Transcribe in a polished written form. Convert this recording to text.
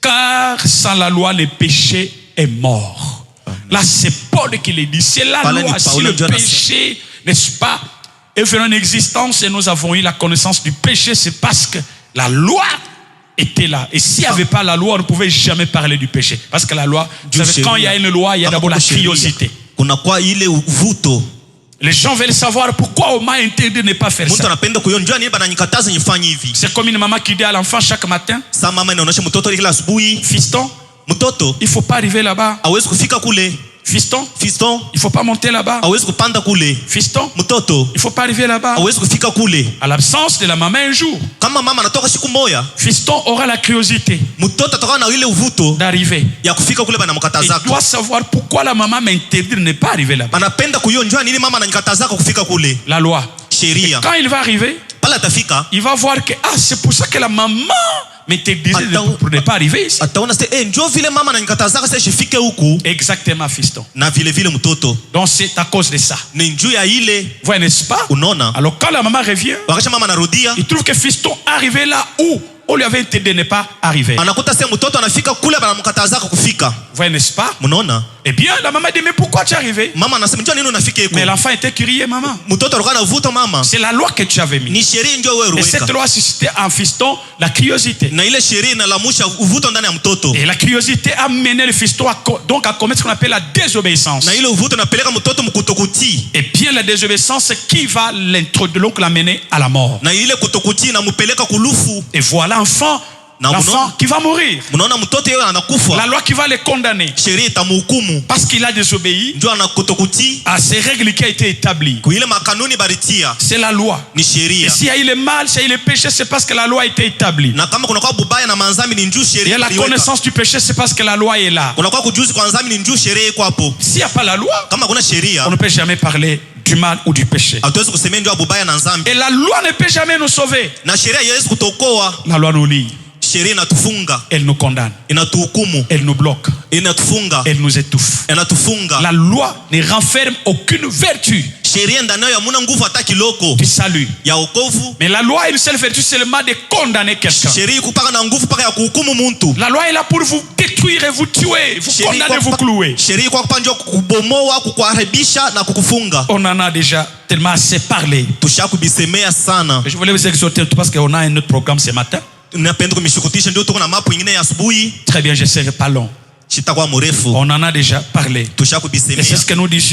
car sans la loi, le péché est mort. Là, c'est Paul qui le dit. C'est la loi. Si le péché, n'est-ce pas, est venu en existence et nous avons eu la connaissance du péché, c'est parce que la loi était là. Et s'il n'y avait pas la loi, on ne pouvait jamais parler du péché. Parce que la loi, vous savez, quand il y a une loi, il y a d'abord la curiosité. Les gens veulent savoir pourquoi on m'a interdit de ne pas faire ça. C'est comme une maman qui dit à l'enfant chaque matin, fiston, il ne faut pas arriver là-bas. Fiston, il ne faut pas monter là-bas. Fiston, il ne faut pas arriver là-bas. À l'absence de la maman un jour, fiston aura la curiosité d'arriver. Il doit savoir pourquoi la maman m'interdit de ne pas arriver là-bas. La loi. Et quand il va arriver, il va voir que c'est pour ça que la maman m'interdisait pour ne pas arriver ici. Exactement, fiston. Donc c'est à cause de ça. Vous n'est-ce pas? Alors quand la maman revient, il trouve que fiston est arrivé là où on lui avait interdit de ne pas arriver. Vous voyez, n'est-ce pas? Eh bien, la maman dit, mais pourquoi tu es arrivé? Mais l'enfant était curieux, maman. C'est la loi que tu avais mis. Et cette loi suscitait en fiston la curiosité. Et la curiosité a mené le fiston à commettre ce qu'on appelle la désobéissance. Et bien, la désobéissance, c'est qui va l'introduire, donc l'amener à la mort. Et voilà l'enfant qui va mourir. La loi qui va le condamner. Parce qu'il a désobéi à ces règles qui ont été établies. C'est la loi. Et s'il y a eu le mal, s'il y a eu le péché, c'est parce que la loi a été établie. Il y a la connaissance du péché, c'est parce que la loi est là. S'il n'y a pas la loi, on ne peut jamais parler du mal ou du péché. Et la loi ne peut jamais nous sauver. La loi nous lie. Elle nous condamne. Elle nous bloque. Elle nous étouffe. La loi ne renferme aucune vertu du salut. Mais la loi a une seule vertu seulement de condamner quelqu'un. La loi est là pour vous détruire et vous tuer, vous condamner, vous clouer. On en a déjà tellement assez parlé. Je voulais vous exhorter parce qu'on a un autre programme ce matin. Très bien, je ne serai pas long. On en a déjà parlé. Et c'est ce que nous disons.